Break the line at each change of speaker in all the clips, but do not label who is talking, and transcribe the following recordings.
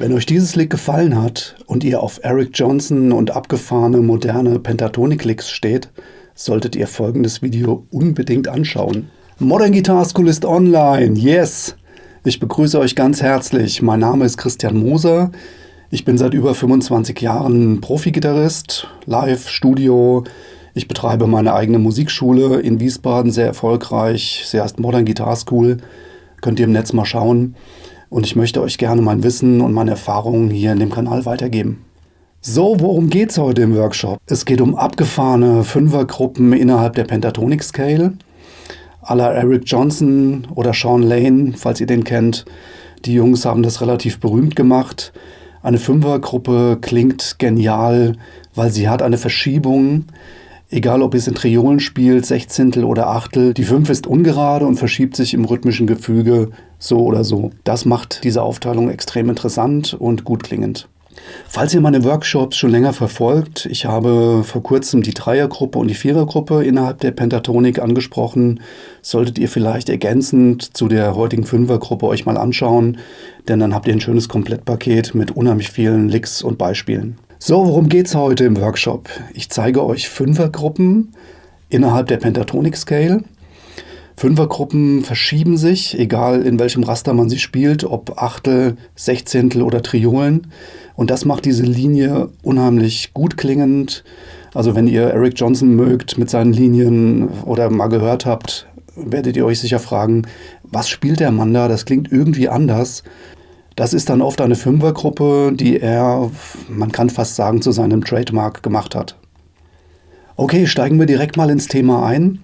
Wenn euch dieses Lick gefallen hat und ihr auf Eric Johnson und abgefahrene moderne Pentatonik-Licks steht, solltet ihr folgendes Video unbedingt anschauen. Modern Guitar School ist online, yes! Ich begrüße euch ganz herzlich. Mein Name ist Christian Moser. Ich bin seit über 25 Jahren Profi-Gitarrist, Live, Studio. Ich betreibe meine eigene Musikschule in Wiesbaden, sehr erfolgreich. Sie heißt Modern Guitar School. Könnt ihr im Netz mal schauen. Und ich möchte euch gerne mein Wissen und meine Erfahrungen hier in dem Kanal weitergeben. So, worum geht's heute im Workshop? Es geht um abgefahrene Fünfergruppen innerhalb der Pentatonic Scale. À la Eric Johnson oder Shawn Lane, falls ihr den kennt. Die Jungs haben das relativ berühmt gemacht. Eine Fünfergruppe klingt genial, weil sie hat eine Verschiebung. Egal, ob ihr es in Triolen spielt, Sechzehntel oder Achtel, die 5 ist ungerade und verschiebt sich im rhythmischen Gefüge so oder so. Das macht diese Aufteilung extrem interessant und gut klingend. Falls ihr meine Workshops schon länger verfolgt, ich habe vor kurzem die Dreiergruppe und die Vierergruppe innerhalb der Pentatonik angesprochen, solltet ihr vielleicht ergänzend zu der heutigen Fünfergruppe euch mal anschauen, denn dann habt ihr ein schönes Komplettpaket mit unheimlich vielen Licks und Beispielen. So, worum geht's heute im Workshop? Ich zeige euch Fünfergruppen innerhalb der Pentatonic Scale. Fünfergruppen verschieben sich, egal in welchem Raster man sie spielt, ob Achtel, Sechzehntel oder Triolen. Und das macht diese Linie unheimlich gut klingend. Also wenn ihr Eric Johnson mögt mit seinen Linien oder mal gehört habt, werdet ihr euch sicher fragen, was spielt der Mann da? Das klingt irgendwie anders. Das ist dann oft eine Fünfergruppe, die er, man kann fast sagen, zu seinem Trademark gemacht hat. Okay, steigen wir direkt mal ins Thema ein.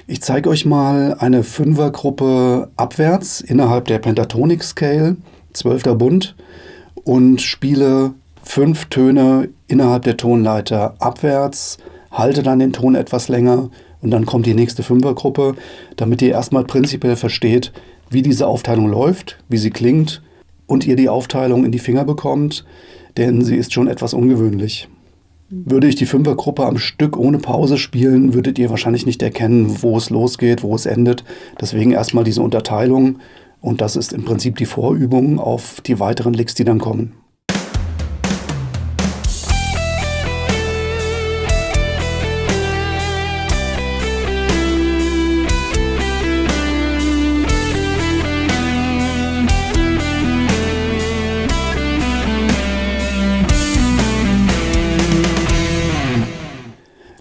Ich zeige euch mal eine Fünfergruppe abwärts innerhalb der Pentatonic Scale, 12. Bund, und spiele 5 Töne innerhalb der Tonleiter abwärts, halte dann den Ton etwas länger und dann kommt die nächste Fünfergruppe, damit ihr erstmal prinzipiell versteht, wie diese Aufteilung läuft, wie sie klingt und ihr die Aufteilung in die Finger bekommt, denn sie ist schon etwas ungewöhnlich. Würde ich die Fünfergruppe am Stück ohne Pause spielen, würdet ihr wahrscheinlich nicht erkennen, wo es losgeht, wo es endet. Deswegen erstmal diese Unterteilung und das ist im Prinzip die Vorübung auf die weiteren Licks, die dann kommen.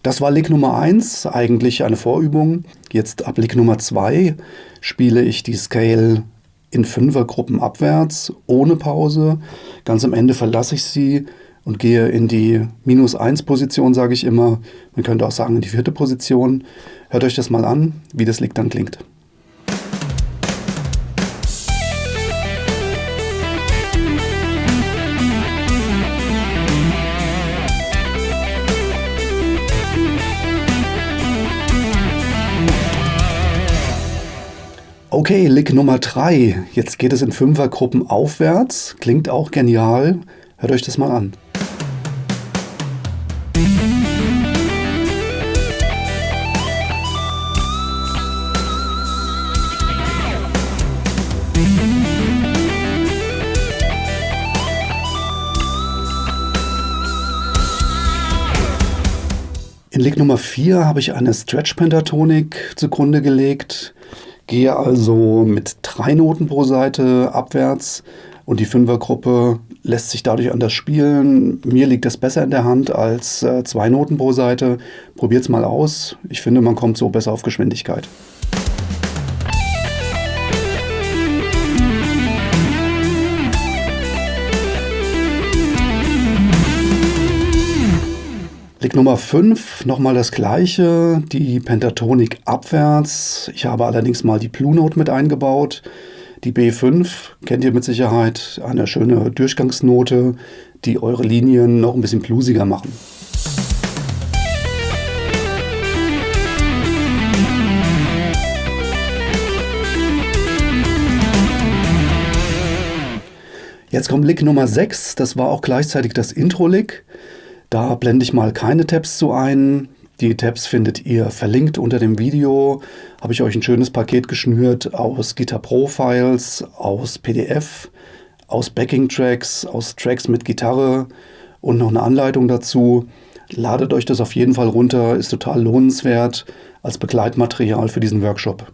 Das war Lick Nummer 1, eigentlich eine Vorübung. Jetzt ab Lick Nummer 2 spiele ich die Scale in Fünfergruppen abwärts, ohne Pause. Ganz am Ende verlasse ich sie und gehe in die -1-Position, sage ich immer. Man könnte auch sagen in die 4. Position. Hört euch das mal an, wie das Lick dann klingt. Okay, Lick Nummer 3. Jetzt geht es in Fünfergruppen aufwärts. Klingt auch genial. Hört euch das mal an. In Lick Nummer 4 habe ich eine Stretch-Pentatonik zugrunde gelegt. Gehe also mit 3 Noten pro Seite abwärts und die Fünfergruppe lässt sich dadurch anders spielen. Mir liegt das besser in der Hand als 2 Noten pro Seite. Probiert's mal aus. Ich finde, man kommt so besser auf Geschwindigkeit. Lick Nummer 5, nochmal das gleiche, die Pentatonik abwärts. Ich habe allerdings mal die Blue Note mit eingebaut. Die B5 kennt ihr mit Sicherheit, eine schöne Durchgangsnote, die eure Linien noch ein bisschen bluesiger machen. Jetzt kommt Lick Nummer 6, das war auch gleichzeitig das Intro-Lick. Da blende ich mal keine Tabs zu ein. Die Tabs findet ihr verlinkt unter dem Video. Habe ich euch ein schönes Paket geschnürt aus Guitar Pro Files, aus PDF, aus Backing-Tracks, aus Tracks mit Gitarre und noch eine Anleitung dazu. Ladet euch das auf jeden Fall runter, ist total lohnenswert als Begleitmaterial für diesen Workshop.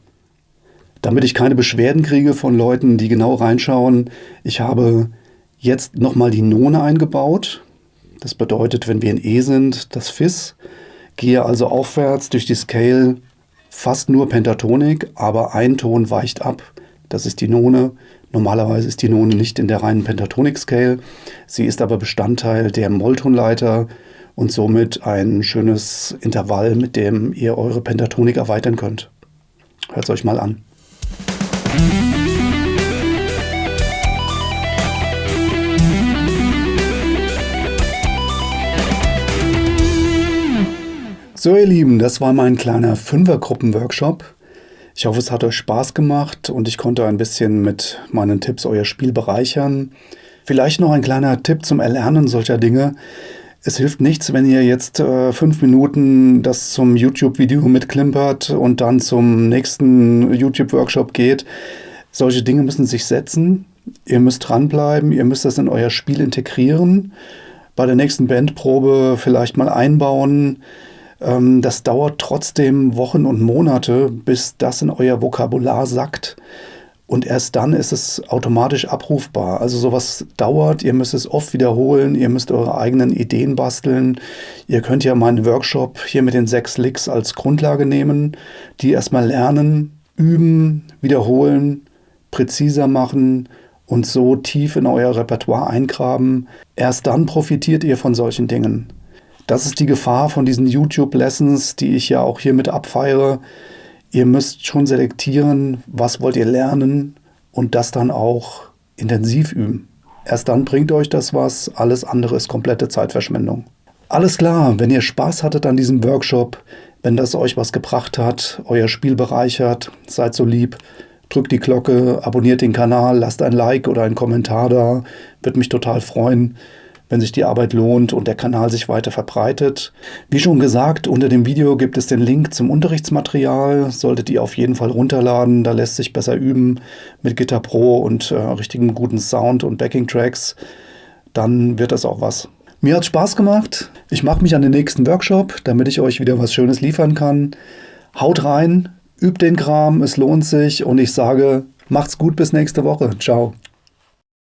Damit ich keine Beschwerden kriege von Leuten, die genau reinschauen, ich habe jetzt nochmal die None eingebaut. Das bedeutet, wenn wir in E sind, das Fis. Gehe also aufwärts durch die Scale, fast nur Pentatonik, aber ein Ton weicht ab. Das ist die None. Normalerweise ist die None nicht in der reinen Pentatonik-Scale. Sie ist aber Bestandteil der Molltonleiter und somit ein schönes Intervall, mit dem ihr eure Pentatonik erweitern könnt. Hört es euch mal an. So ihr Lieben, das war mein kleiner Fünfergruppen-Workshop. Ich hoffe, es hat euch Spaß gemacht und ich konnte ein bisschen mit meinen Tipps euer Spiel bereichern. Vielleicht noch ein kleiner Tipp zum Erlernen solcher Dinge. Es hilft nichts, wenn ihr jetzt 5 Minuten das zum YouTube-Video mitklimpert und dann zum nächsten YouTube-Workshop geht. Solche Dinge müssen sich setzen. Ihr müsst dranbleiben, ihr müsst das in euer Spiel integrieren. Bei der nächsten Bandprobe vielleicht mal einbauen. Das dauert trotzdem Wochen und Monate, bis das in euer Vokabular sackt. Und erst dann ist es automatisch abrufbar. Also sowas dauert, ihr müsst es oft wiederholen, ihr müsst eure eigenen Ideen basteln. Ihr könnt ja meinen Workshop hier mit den 6 Licks als Grundlage nehmen, die erstmal lernen, üben, wiederholen, präziser machen und so tief in euer Repertoire eingraben. Erst dann profitiert ihr von solchen Dingen. Das ist die Gefahr von diesen YouTube-Lessons, die ich ja auch hier mit abfeiere. Ihr müsst schon selektieren, was wollt ihr lernen und das dann auch intensiv üben. Erst dann bringt euch das was, alles andere ist komplette Zeitverschwendung. Alles klar, wenn ihr Spaß hattet an diesem Workshop, wenn das euch was gebracht hat, euer Spiel bereichert, seid so lieb, drückt die Glocke, abonniert den Kanal, lasst ein Like oder einen Kommentar da, würde mich total freuen, wenn sich die Arbeit lohnt und der Kanal sich weiter verbreitet. Wie schon gesagt, unter dem Video gibt es den Link zum Unterrichtsmaterial. Solltet ihr auf jeden Fall runterladen. Da lässt sich besser üben mit Gitarre Pro und richtigen guten Sound und Backing-Tracks. Dann wird das auch was. Mir hat Spaß gemacht. Ich mache mich an den nächsten Workshop, damit ich euch wieder was Schönes liefern kann. Haut rein, übt den Kram, es lohnt sich und ich sage, macht's gut bis nächste Woche. Ciao.